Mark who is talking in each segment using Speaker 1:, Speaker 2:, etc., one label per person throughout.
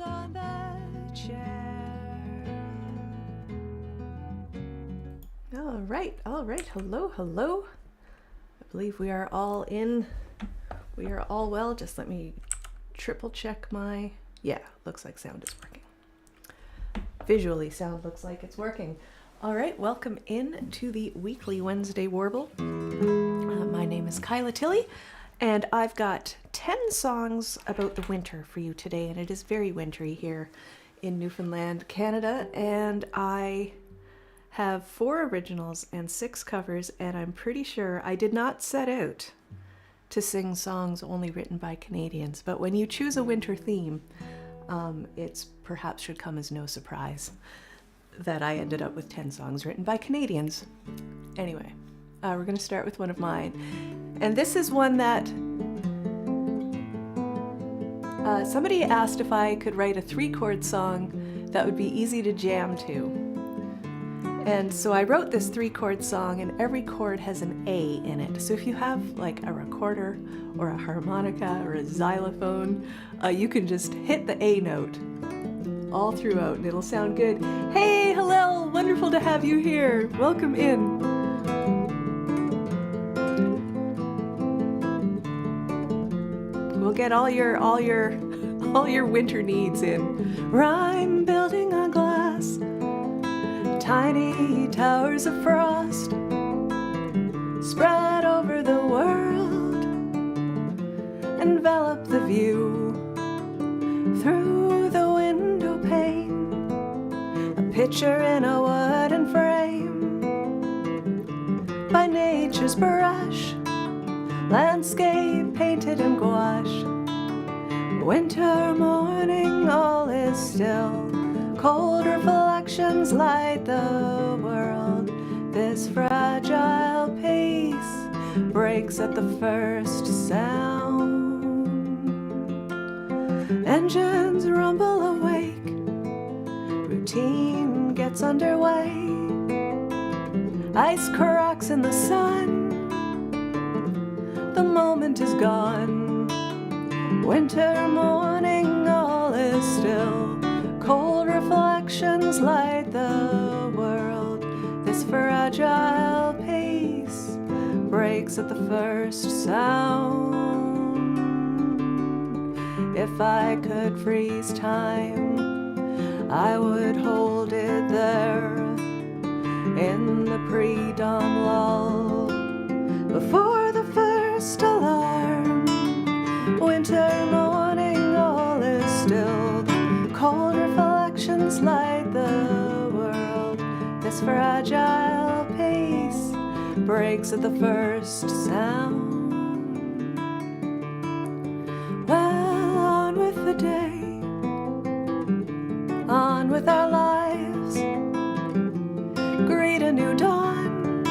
Speaker 1: On the chair. All right. Hello. I believe we are all in. We are all well. Just let me triple check my. Yeah, looks like sound is working. Visually, sound looks like it's working. All right, welcome in to the weekly Wednesday Warble. My name is Kyla Tilley. And I've got 10 songs about the winter for you today, and it is very wintry here in Newfoundland, Canada, and I have 4 originals and 6 covers, and I'm pretty sure I did not set out to sing songs only written by Canadians, but when you choose a winter theme, it's perhaps should come as no surprise that I ended up with 10 songs written by Canadians. Anyway. We're going to start with one of mine. And this is one that somebody asked if I could write a 3-chord song that would be easy to jam to. And so I wrote this 3-chord song, and every chord has an A in it. So if you have like a recorder or a harmonica or a xylophone, you can just hit the A note all throughout and it'll sound good. Hey, hello, wonderful to have you here. Welcome in. We'll get all your winter needs in. Rhyme building on glass, tiny towers of frost spread over the world, envelop the view through the window pane, a picture in a wooden frame by nature's brush, landscape painted in gouache. Winter morning, all is still. Cold reflections light the world. This fragile pace breaks at the first sound. Engines rumble awake. Routine gets underway. Ice cracks in the sun. The moment is gone. Winter morning, all is still. Cold reflections light the world. This fragile pace breaks at the first sound. If I could freeze time, I would hold it there in the pre-dawn lull before the first alarm. Winter morning, all is still. Cold reflections light the world. This fragile pace breaks at the first sound. Well, on with the day, on with our lives. Greet a new dawn,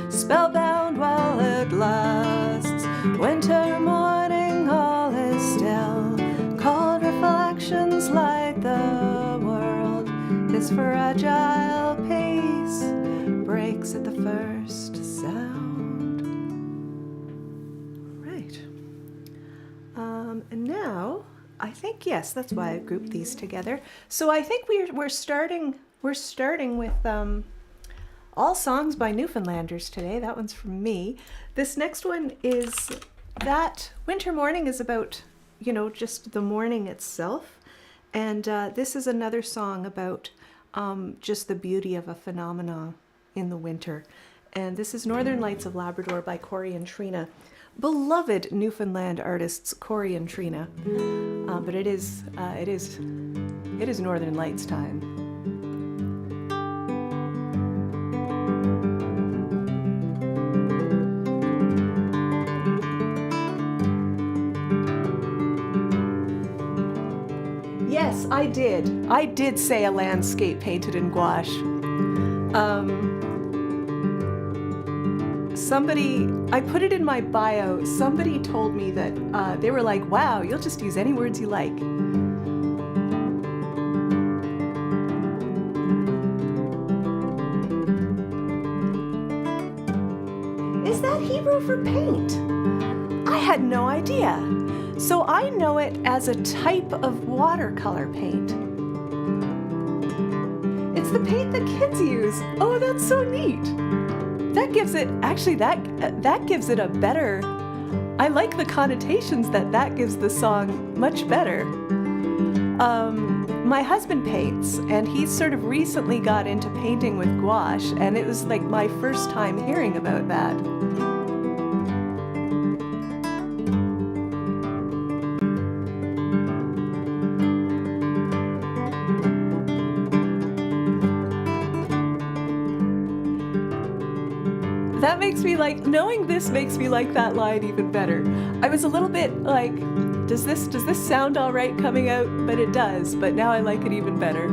Speaker 1: spellbound while it lasts. Winter morning, all is still. Cold reflections light the world. This fragile pace breaks at the first sound. Right. And now, I think, yes, that's why I grouped these together. So I think we're starting with all songs by Newfoundlanders today. That one's from me. This next one is that winter morning is about, just the morning itself. And this is another song about just the beauty of a phenomena in the winter. And this is Northern Lights of Labrador by Corey and Trina. Beloved Newfoundland artists, Corey and Trina. But it is Northern Lights time. I did say a landscape painted in gouache. I put it in my bio. Somebody told me that they were like, wow, you'll just use any words you like. Is that Hebrew for paint? I had no idea. So I know it as a type of watercolor paint. It's the paint that kids use. Oh, that's so neat. That gives it, actually that gives it a better, I like the connotations that gives the song much better. My husband paints, and he sort of recently got into painting with gouache, and it was like my first time hearing about that. That makes me like, knowing this makes me like that line even better. I was a little bit like, does this sound all right coming out? But it does, but now I like it even better.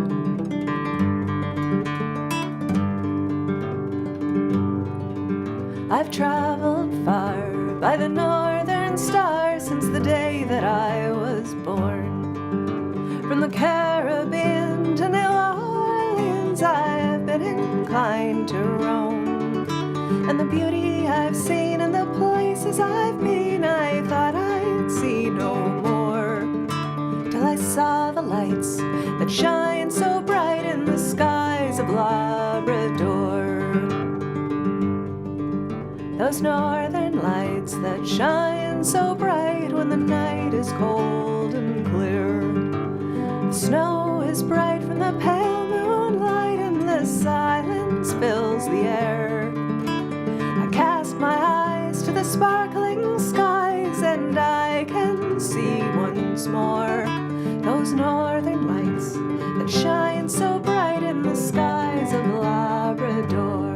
Speaker 1: I've traveled far by the northern star since the day that I was born. From the Caribbean to New Orleans, I've been inclined to roam. And the beauty I've seen and the places I've been, I thought I'd see no more. Till I saw the lights that shine so bright in the skies of Labrador. Those northern lights that shine so bright when the night is cold and clear. The snow is bright from the pale moonlight and the silence fills the air. Cast my eyes to the sparkling skies and I can see once more those northern lights that shine so bright in the skies of Labrador.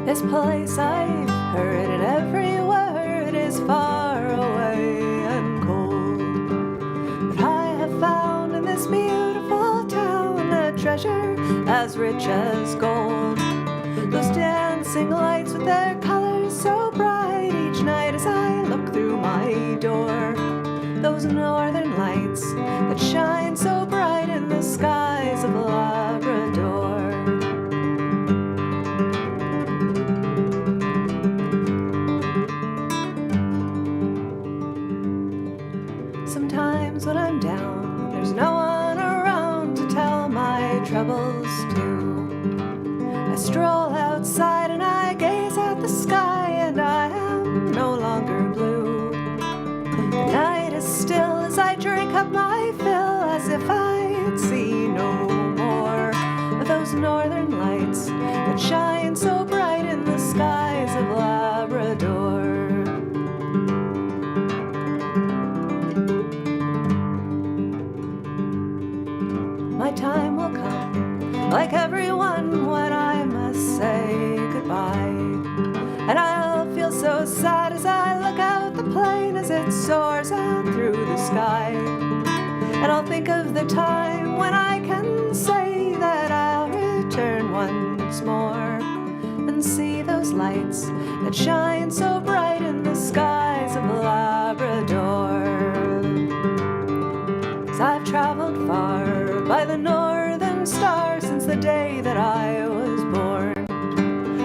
Speaker 1: This place I've heard it everywhere. Is far away and cold, but I have found in this beautiful town a treasure as rich as gold. Those dancing lights with their colors so bright each night as I look through my door. Those northern lights that shine so bright in the skies of Labrador. Sometimes when I'm down, there's no one around to tell my troubles to. I stroll outside and I gaze at the sky and I am no longer blue. The night is still as I drink up my fill, as if I'd see no more of those northern lights that shine so bright in the skies of Labrador. My time will come, like everyone, when I must say goodbye. And I'll feel so sad as I look out the plane as it soars on through the sky. And I'll think of the time when I can say that I'll return once more and see those lights that shine so bright in the skies of Labrador. 'Cause I've traveled far by the northern star since the day that I was born.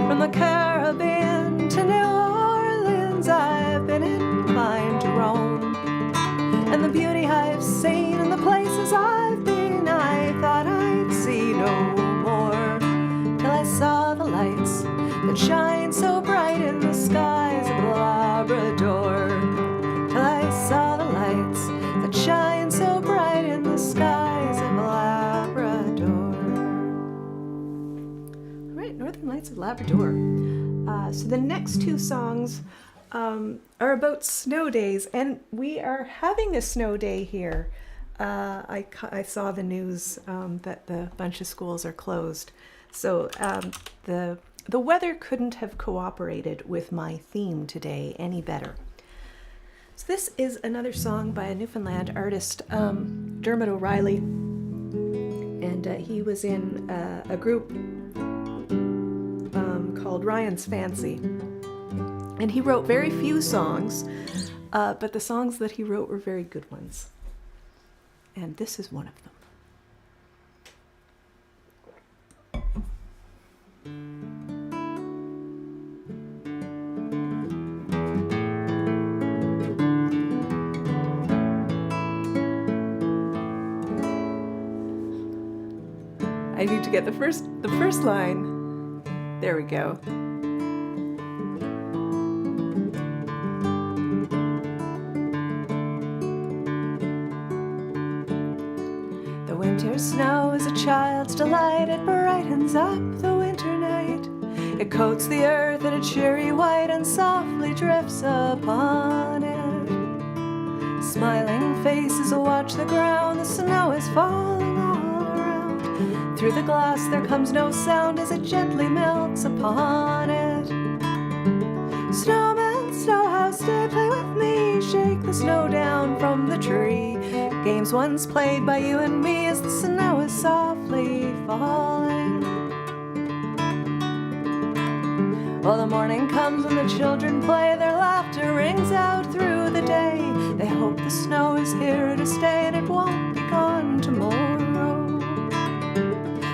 Speaker 1: From the Caribbean to New Orleans, I've been inclined to roam. And the beauty I've seen and the places I've been, I thought I'd see no more. Till I saw the lights that shine so bright in the skies of Labrador. Till I saw the lights that shine so bright in the skies of Labrador. All right, Northern Lights of Labrador. So the next two songs are about snow days, and we are having a snow day here. I saw the news that the bunch of schools are closed. So the weather couldn't have cooperated with my theme today any better. So this is another song by a Newfoundland artist, Dermot O'Reilly, and he was in a group called Ryan's Fancy, and he wrote very few songs, but the songs that he wrote were very good ones, and this is one of them. I need to get the first line. There we go. The winter snow is a child's delight. It brightens up the winter night. It coats the earth in a cheery white and softly drifts upon it. Smiling faces watch the ground. The snow is falling all around. Through the glass there comes no sound as it gently melts upon it. Snowman, snowhouse, stay, play with me. Shake the snow down from the tree. Games once played by you and me as the snow is softly falling. Well, the morning comes when the children play. Their laughter rings out through the day. They hope the snow is here to stay and it won't be gone tomorrow.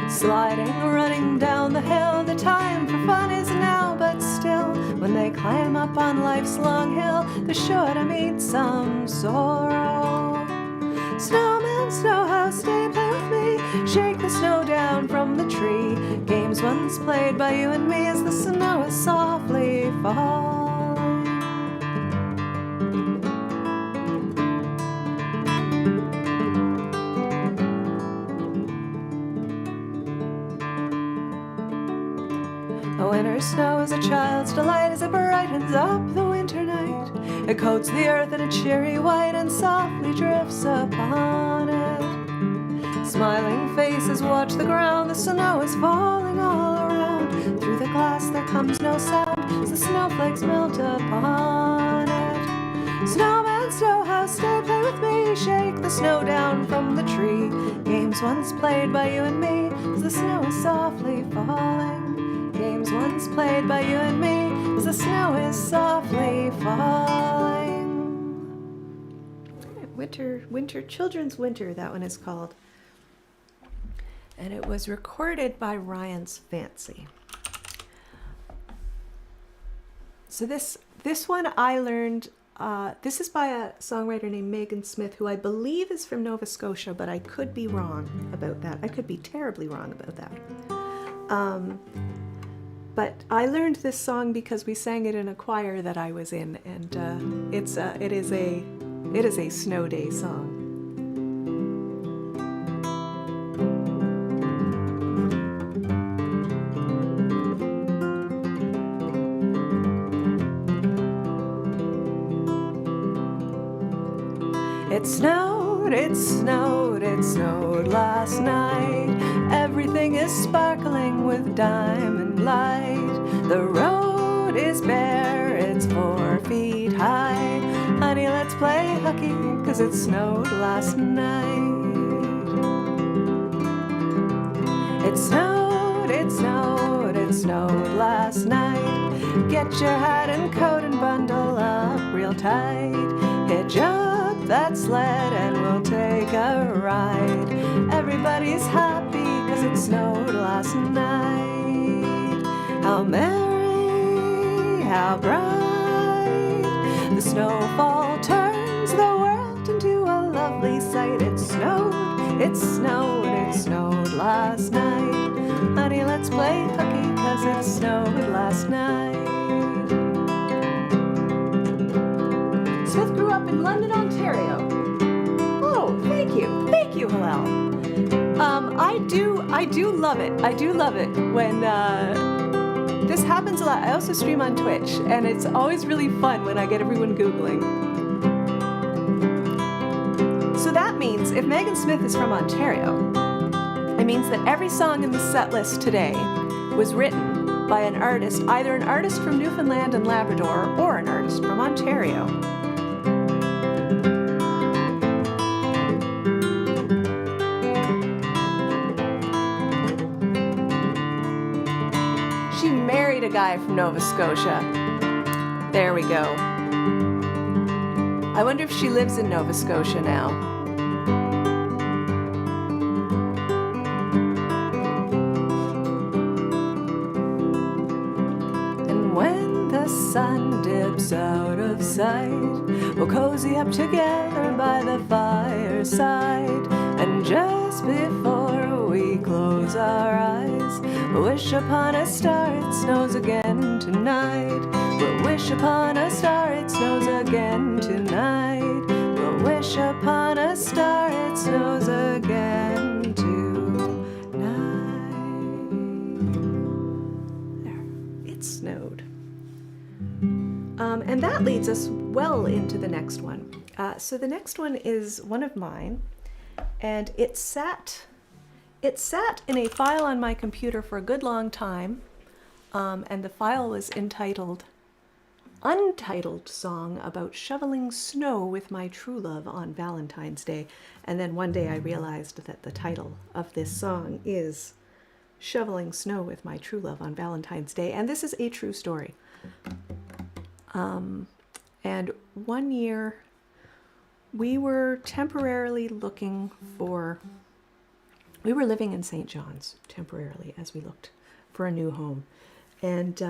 Speaker 1: Sliding, running down the hill, the time for fun is now, but still, when they climb up on life's long hill, they're sure to meet some sorrow. Snowman, snowhouse, stay, play with me. Shake the snow down from the tree. Games once played by you and me as the snow is softly falling. The winter snow is a child's delight as it brightens up the winter night. It coats the earth in a cheery white and softly drifts upon it. Smiling faces watch the ground. The snow is falling all around. Through the glass there comes no sound as the snowflakes melt upon it. Snowman, snowhouse, stay, play with me. Shake the snow down from the tree. Games once played by you and me as the snow is softly falling. Games once played by you and me as the snow is softly falling. Winter, Children's Winter, that one is called. And it was recorded by Ryan's Fancy. So this one I learned, this is by a songwriter named Megan Smith, who I believe is from Nova Scotia, but I could be wrong about that. I could be terribly wrong about that. But I learned this song because we sang it in a choir that I was in, and it is a snow day song. It snowed, it snowed, it snowed last night. Everything is sparkling with diamond light. The road is bare, it's 4 feet high. Honey, let's play hooky, 'cause it snowed last night. It snowed, it snowed, it snowed last night. Get your hat and coat and bundle up real tight. Hitch up that sled and we'll take a ride. Everybody's happy 'cause it snowed last night. How merry, how bright. The snowfall turns the world into a lovely sight. It snowed, it snowed, it snowed last night. Honey, let's play hooky 'cause it snowed last night. Smith grew up in London, Ontario. Oh, thank you, Hillel. I do love it. I do love it when this happens a lot. I also stream on Twitch, and it's always really fun when I get everyone Googling. So that means if Megan Smith is from Ontario, it means that every song in the set list today was written by an artist, either an artist from Newfoundland and Labrador or an artist from Ontario. guy from Nova Scotia. There we go. I wonder if she lives in Nova Scotia now. And when the sun dips out of sight, we'll cozy up together by the fireside. And just before we close our eyes, we'll wish upon a star it snows again tonight. We'll wish upon a star it snows again tonight. We'll wish upon a star it snows again tonight. There, it snowed. And that leads us well into the next one. So the next one is one of mine, and it sat in a file on my computer for a good long time, and the file was entitled Untitled Song About Shoveling Snow with My True Love on Valentine's Day. And then one day I realized that the title of this song is Shoveling Snow with My True Love on Valentine's Day, and this is a true story. And one year we were temporarily we were living in St. John's temporarily as we looked for a new home. And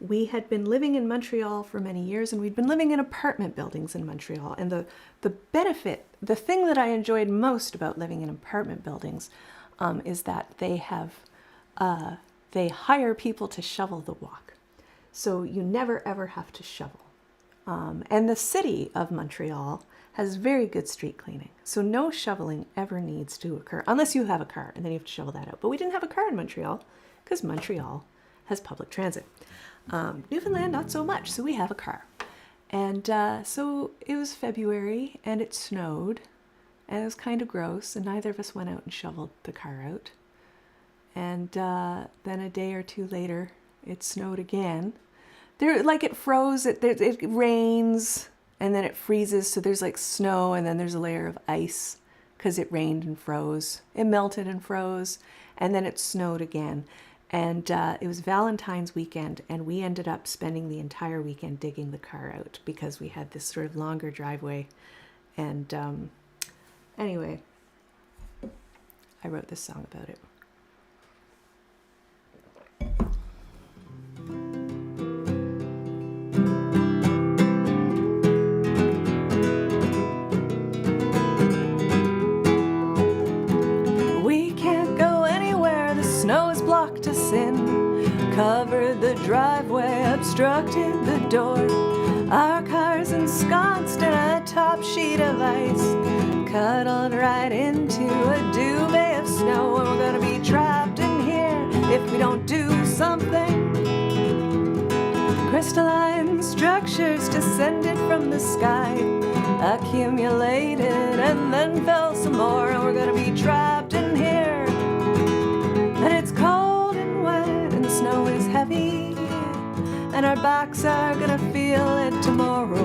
Speaker 1: we had been living in Montreal for many years, and we'd been living in apartment buildings in Montreal. And the benefit, the thing that I enjoyed most about living in apartment buildings is that they hire people to shovel the walk. So you never ever have to shovel. And the city of Montreal has very good street cleaning. So no shoveling ever needs to occur, unless you have a car, and then you have to shovel that out. But we didn't have a car in Montreal, because Montreal has public transit. Newfoundland, not so much, so we have a car. And so it was February, and it snowed, and it was kind of gross, and neither of us went out and shoveled the car out. And then a day or two later, it snowed again. It froze, it rains, and then it freezes, so there's like snow, and then there's a layer of ice, because it rained and froze. It melted and froze, and then it snowed again. And it was Valentine's weekend, and we ended up spending the entire weekend digging the car out, because we had this sort of longer driveway. And anyway, I wrote this song about it. Covered the driveway, obstructed the door. Our car's ensconced in a top sheet of ice, cuddled right into a duvet of snow. And we're gonna be trapped in here if we don't do something. Crystalline structures descended from the sky, accumulated and then fell some more. And we're gonna be trapped in here, and it's cold, snow is heavy, and our backs are gonna feel it tomorrow.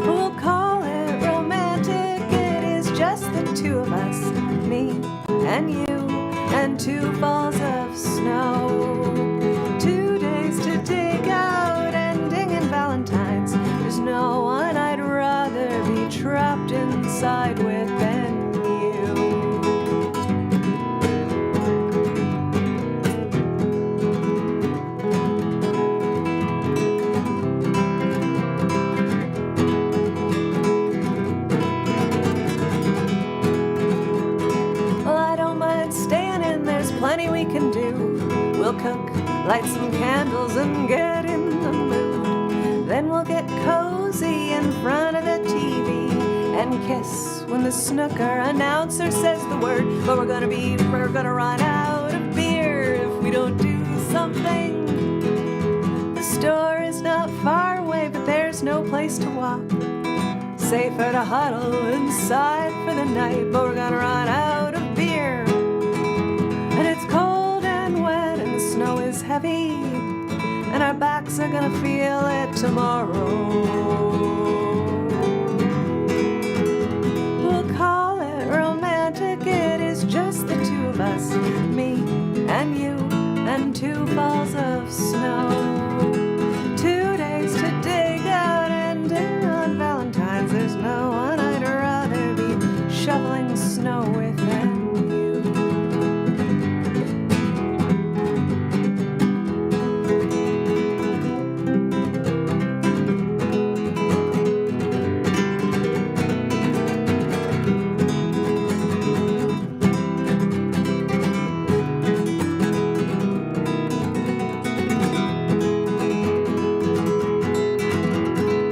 Speaker 1: We'll call it romantic, it is just the two of us, me and you, and 2 falls of snow. 2 days to dig out, ending in Valentine's. There's no one I'd rather be trapped inside with than we can do. We'll cook, light some candles, and get in the mood. Then we'll get cozy in front of the TV and kiss when the snooker announcer says the word. But we're gonna run out of beer if we don't do something. The store is not far away, but there's no place to walk. Safer to huddle inside for the night, but we're gonna run out of beer. And it's cold and wet and the snow is heavy, and our backs are gonna feel it tomorrow. We'll call it romantic, it is just the two of us, me and you, and 2 falls of snow. 2 days to dig out and dig on Valentine's. There's no one I'd rather be shoveling snow with than you.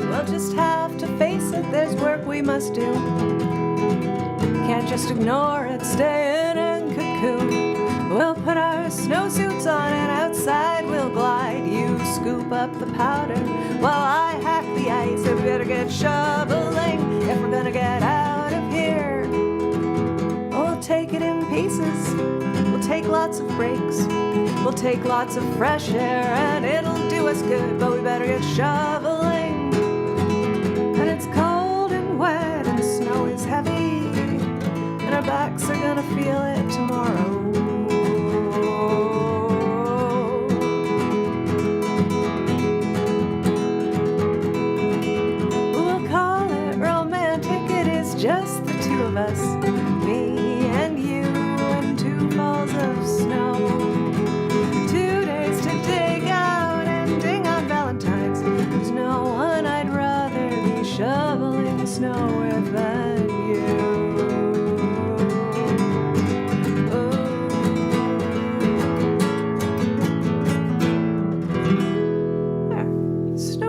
Speaker 1: We'll just have to face it, there's work we must do. Can't just ignore it, stay in and cocoon. We'll put our snowsuits on and outside we'll glide. You scoop up the powder while I hack the ice. We better get shoveling if we're gonna get out of here. We'll take it in pieces, we'll take lots of breaks. We'll take lots of fresh air and it'll do us good. But we better get shoveling. And it's cold and wet and the snow is heavy. And our backs are gonna feel it tomorrow. We'll call it romantic, it is just the 2 of us. Me and you and 2 falls of snow. 2 days to dig out and ding on Valentine's. There's no one I'd rather be shoveling snow with than you.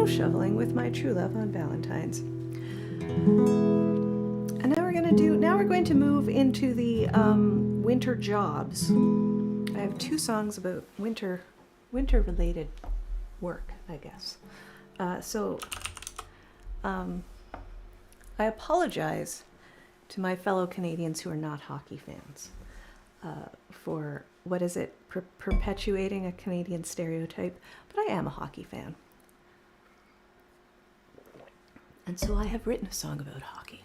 Speaker 1: Shoveling with my true love on Valentine's. And now we're going to move into the winter jobs. I have 2 songs about winter related work, I guess. I apologize to my fellow Canadians who are not hockey fans for, perpetuating a Canadian stereotype, but I am a hockey fan. And so I have written a song about hockey.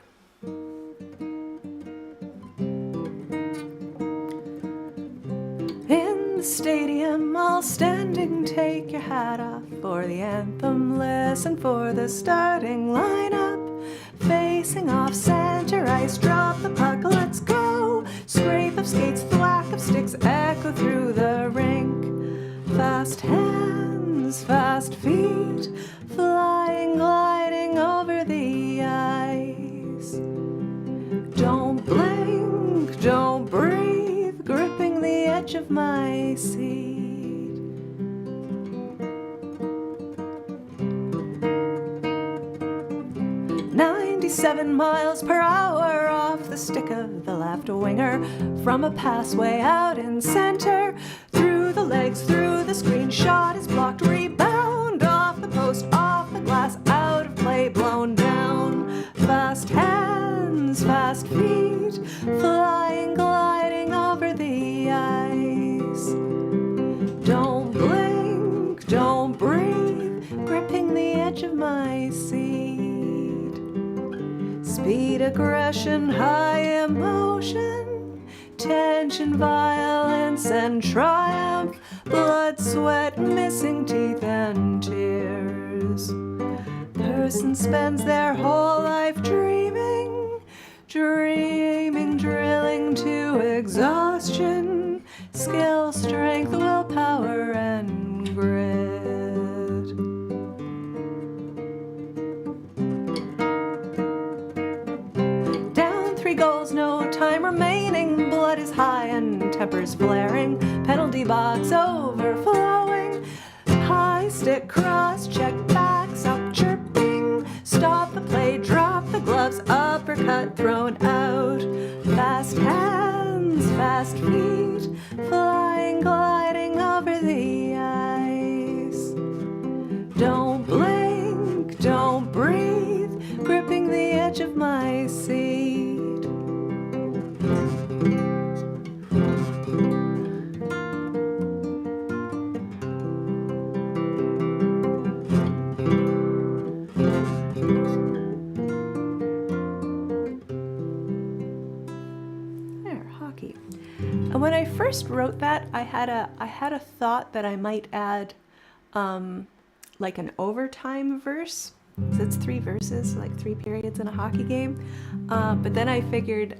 Speaker 1: In the stadium, all standing, take your hat off for the anthem. Listen for the starting lineup. Facing off center ice, drop the puck, let's go. Scrape of skates, thwack of sticks, echo through the rink. Fast hands, fast feet, flying, gliding over the ice. Don't blink, don't breathe, gripping the edge of my seat. 97 miles per hour off the stick of the left winger. From a pass way out in center, through the legs, through the screen, shot is blocked, rebound off the post, off the glass, out of play, blown down. Fast hands, fast feet, flying, gliding over the ice. Don't blink, don't breathe, gripping the edge of my seat. Speed, aggression, high emotion, tension, violence, and triumph, blood, sweat, missing teeth, and tears. Person spends their whole life dreaming, drilling to exhaustion, skill, strength, willpower, and grit. Down 3 goals, no time remaining, blood is high and tempers flaring, penalty box overflowing, high stick, cross check, backs up, chirping, stop the play, drop the gloves, uppercut thrown out. Fast hands, fast feet, flying, gliding over the ice. Don't blink, don't breathe, gripping the edge of my seat. first wrote that, I had a thought that I might add like an overtime verse. So it's 3 verses, like 3 periods in a hockey game. But then I figured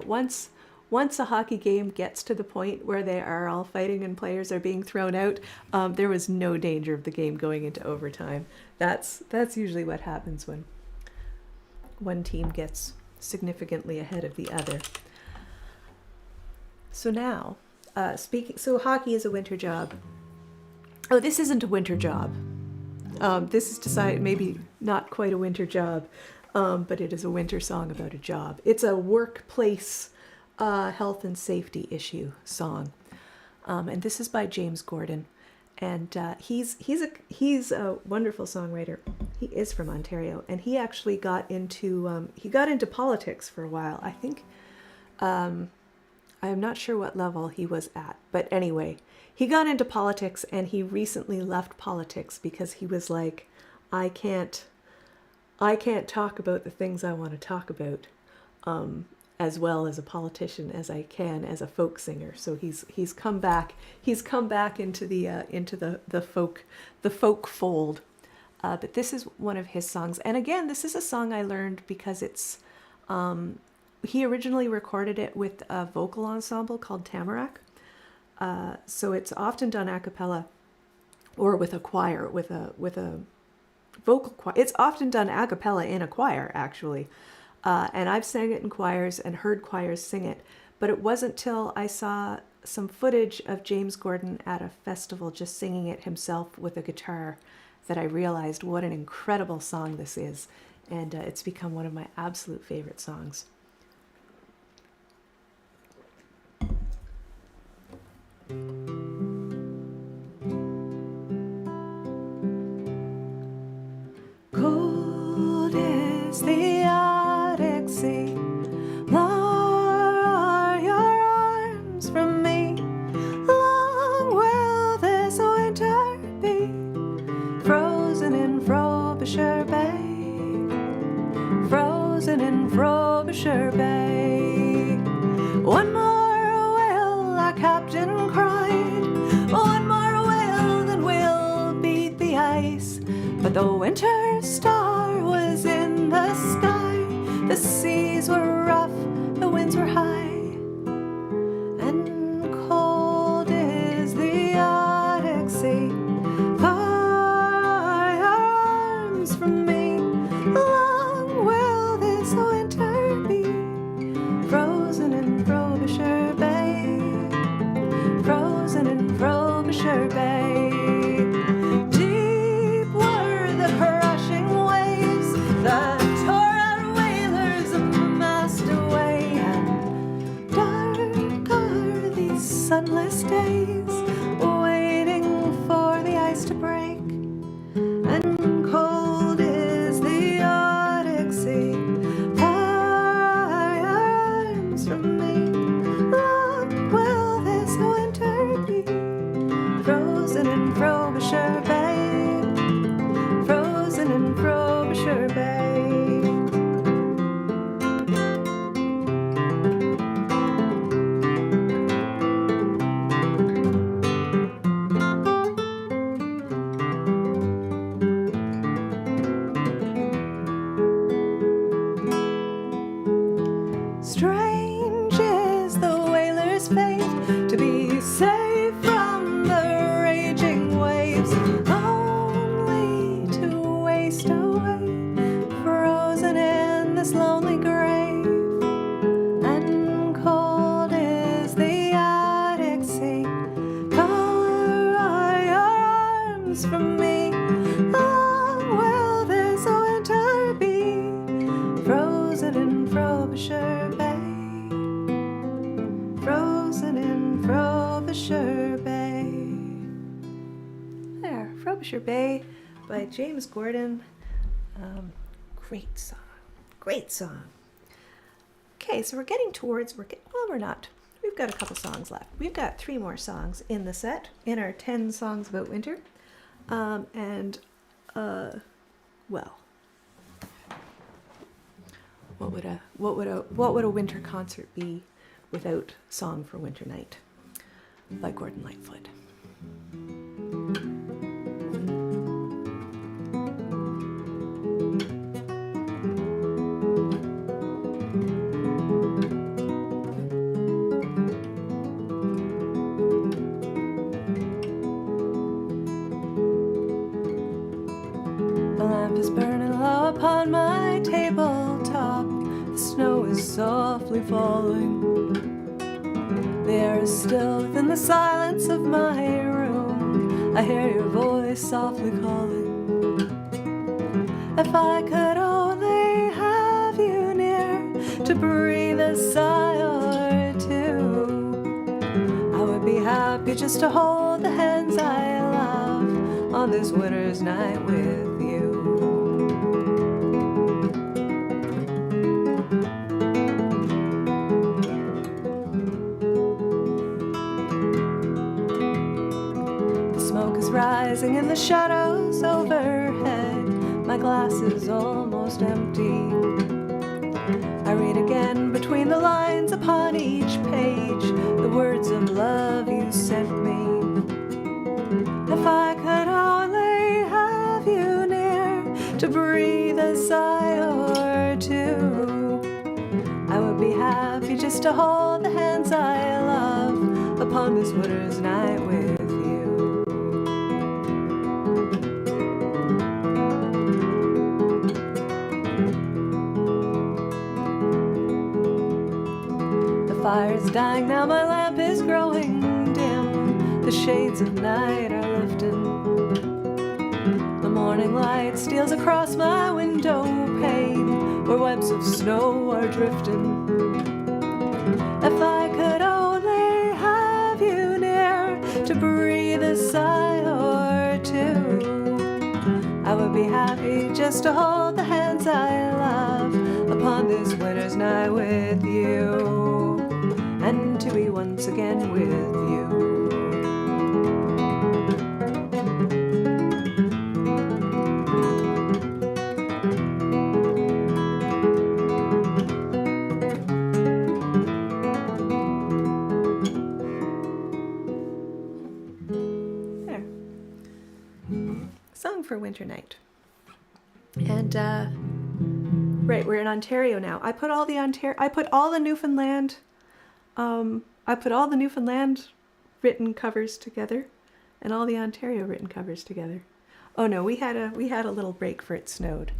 Speaker 1: once a hockey game gets to the point where they are all fighting and players are being thrown out, there was no danger of the game going into overtime. That's usually what happens when one team gets significantly ahead of the other. So now, so hockey is a winter job. Oh, this isn't a winter job. This is decided maybe not quite a winter job, but it is a winter song about a job. It's a workplace health and safety issue song, and this is by James Gordon, and he's a wonderful songwriter. He is from Ontario, and he actually got into politics for a while. I think I'm not sure what level he was at, but anyway. He got into politics, and he recently left politics because he was like, I can't talk about the things I want to talk about as well as a politician as I can as a folk singer. So he's come back into the folk fold. But this is one of his songs, and again, this is a song I learned because it's he originally recorded it with a vocal ensemble called Tamarack. So it's often done a cappella or with a choir, with a vocal choir. It's often done a cappella in a choir, actually. And I've sang it in choirs and heard choirs sing it. But it wasn't till I saw some footage of James Gordon at a festival just singing it himself with a guitar that I realized what an incredible song this is. And it's become one of my absolute favorite songs. Cold is the Arctic sea, long are your arms from me, long will this winter be, frozen in Frobisher Bay, frozen in Frobisher Bay. One more whale, our captain cried, one more whale, then we'll beat the ice. But the winter star was in the sky, the seas were rough, the winds were high, and cold is the Arctic sea. Far are your arms from me, long will this winter be, frozen in Frobisher Bay, frozen in Frobisher Bay. Sunless days, waiting for the ice to break, and cold is the Arctic sea. Far are your arms from me, long will this winter be, frozen in Frobisher Bay, frozen in Frobisher Bay. Strange is the whaler's fate, to be safe from the raging waves, only to waste away, frozen in this lonely grave. And cold is the Arctic sea, far are your arms from me, long will this winter be, frozen in Frobisher Bay, frozen in Frobisher Bay. There, Frobisher Bay by James Gordon. Great song, great song. Okay, so we're getting towards, well, we're not. We've got a couple songs left. We've got 3 more songs in the set, in our 10 songs about winter. Well, what would a winter concert be without Song for Winter Night? by Gordon Lightfoot. The lamp is burning low upon my tabletop. The snow is softly falling. The air is still within the silence of my room. I hear your voice softly calling. If I could only have you near to breathe a sigh or two, I would be happy just to hold the hands I love on this winter's night with you. Rising in the shadows overhead, my glass is almost empty. I read again between the lines upon each page the words of love you sent me. If I could only have you near to breathe a sigh or two, I would be happy just to hold the hands I love upon this winter's night with you. The fire's dying now, my lamp is growing dim. The shades of night are lifting. The morning light steals across my window pane, where webs of snow are drifting. If I could only have you near to breathe a sigh or two, I would be happy just to hold the hands I love upon this winter's night with you, and to be once again with you. There. Song for winter night. And right, we're in Ontario now. I put all the Newfoundland written covers together, and all the Ontario written covers together. Oh no, we had a little break for it snowed,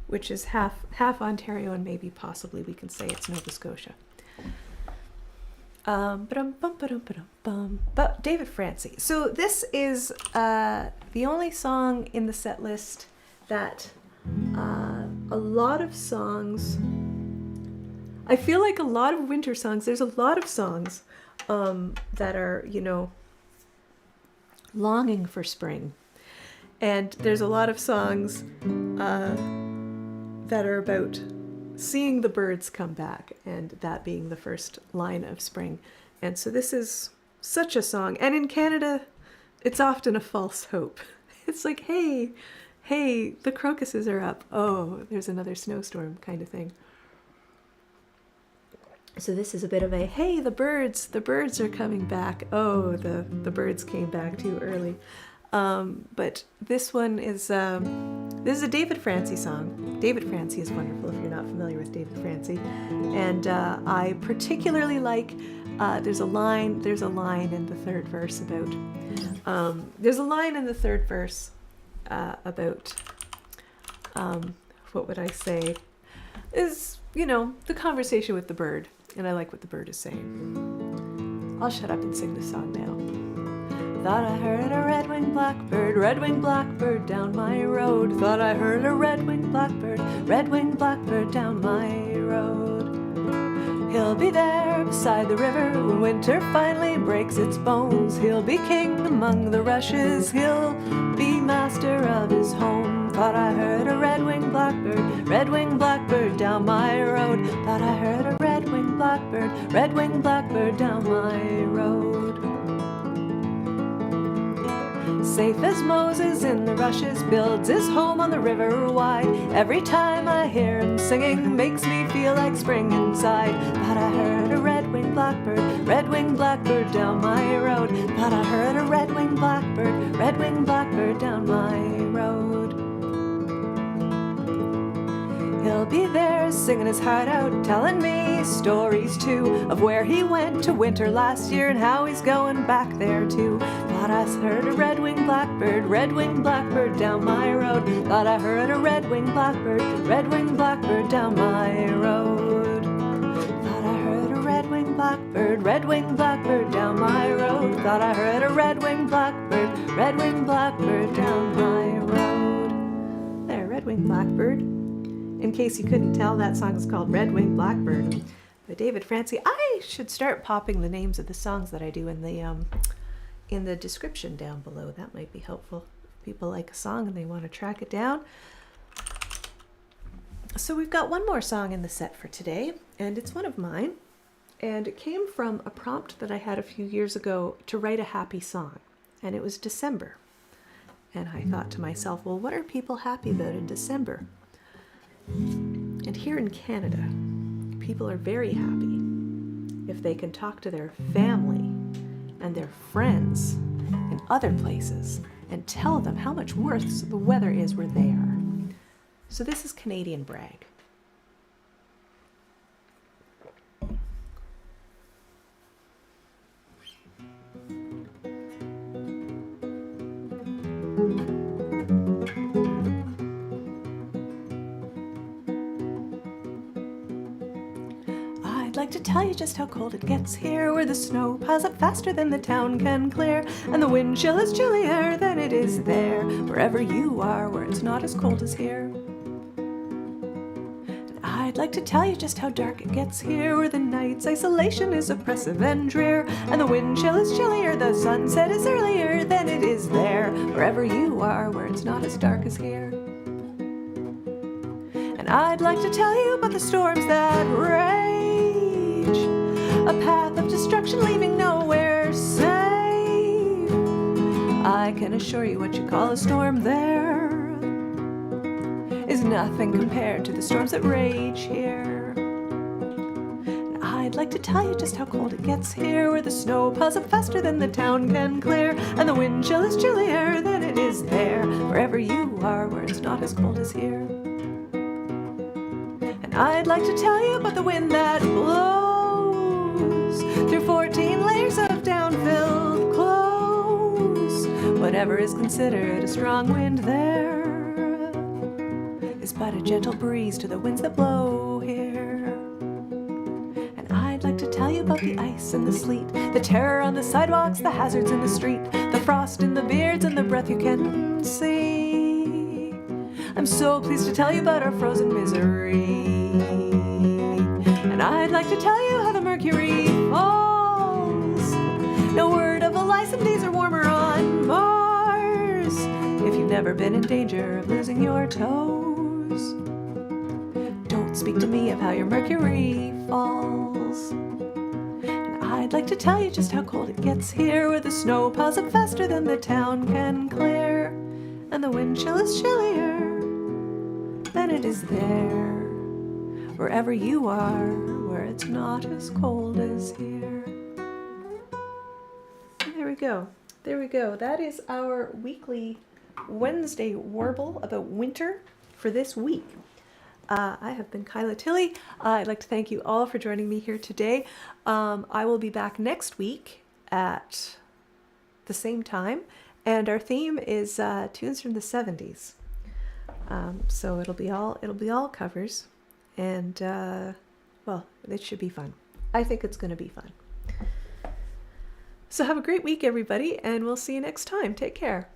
Speaker 1: which is half Ontario, and maybe possibly we can say it's Nova Scotia. But David Francie. So this is the only song in the set list that a lot of songs. I feel like a lot of winter songs. There's a lot of songs that are, longing for spring, and there's a lot of songs that are about seeing the birds come back, and that being the first line of spring. And so this is such a song. And in Canada, it's often a false hope. It's like, hey, the crocuses are up. Oh, there's another snowstorm kind of thing. So this is a bit of a, hey, the birds are coming back. Oh, the birds came back too early. But this one is, this is a David Francie song. David Francie is wonderful if you're not familiar with David Francie. And I particularly like, there's a line in the third verse about, what would I say, is, the conversation with the bird. And I like what the bird is saying. I'll shut up and sing this song now. Thought I heard a red-winged blackbird down my road. Thought I heard a red-winged blackbird down my road. He'll be there beside the river when winter finally breaks its bones. He'll be king among the rushes, he'll be master of his home. Thought I heard a red-winged blackbird down my road. Thought I heard a red-winged blackbird down my road. Safe as Moses in the rushes, builds his home on the river wide. Every time I hear him singing, makes me feel like spring inside. Thought I heard a red red-winged blackbird down my road. Thought I heard a red-winged blackbird down my road. He'll be there singing his heart out, telling me stories too of where he went to winter last year and how he's going back there too. Thought I heard a red-winged blackbird down my road. Thought I heard a red-winged blackbird down my road. Thought I heard a red-winged blackbird down my road. Thought I heard a red-winged blackbird down my road. There, red-winged blackbird. In case you couldn't tell, that song is called Red-Winged Blackbird by David Francie. I should start popping the names of the songs that I do in the description down below. That might be helpful if people like a song and they want to track it down. So we've got one more song in the set for today, and it's one of mine. And it came from a prompt that I had a few years ago to write a happy song. And it was December. And I thought to myself, well, what are people happy about in December? And here in Canada, people are very happy if they can talk to their family and their friends in other places and tell them how much worse the weather is where they are. So this is Canadian Brag. I'd like to tell you just how cold it gets here, where the snow piles up faster than the town can clear, and the wind chill is chillier than it is there, wherever you are, where it's not as cold as here. And I'd like to tell you just how dark it gets here, where the night's isolation is oppressive and drear, and the wind chill is chillier, the sunset is earlier than it is there, wherever you are, where it's not as dark as here. And I'd like to tell you about the storms that rage, a path of destruction leaving nowhere safe. I can assure you what you call a storm there is nothing compared to the storms that rage here. And I'd like to tell you just how cold it gets here, where the snow piles up faster than the town can clear, and the wind chill is chillier than it is there, wherever you are, where it's not as cold as here. And I'd like to tell you about the wind that blows through 14 layers of down-filled clothes. Whatever is considered a strong wind there is but a gentle breeze to the winds that blow here. And I'd like to tell you about the ice and the sleet, the terror on the sidewalks, the hazards in the street, the frost in the beards and the breath you can see. I'm so pleased to tell you about our frozen misery. And I'd like to tell you how the mercury falls. No word of a lie, some days are warmer on Mars. If you've never been in danger of losing your toes, don't speak to me of how your mercury falls. And I'd like to tell you just how cold it gets here, where the snow piles up faster than the town can clear, and the wind chill is chillier than it is there, wherever you are, where it's not as cold as here. There we go. There we go. That is our weekly Wednesday warble about winter for this week. I have been Kyla Tilley. I'd like to thank you all for joining me here today. I will be back next week at the same time, and our theme is tunes from the 70s. So it'll be all covers, and well, it should be fun. I think it's going to be fun. So have a great week, everybody, and we'll see you next time. Take care.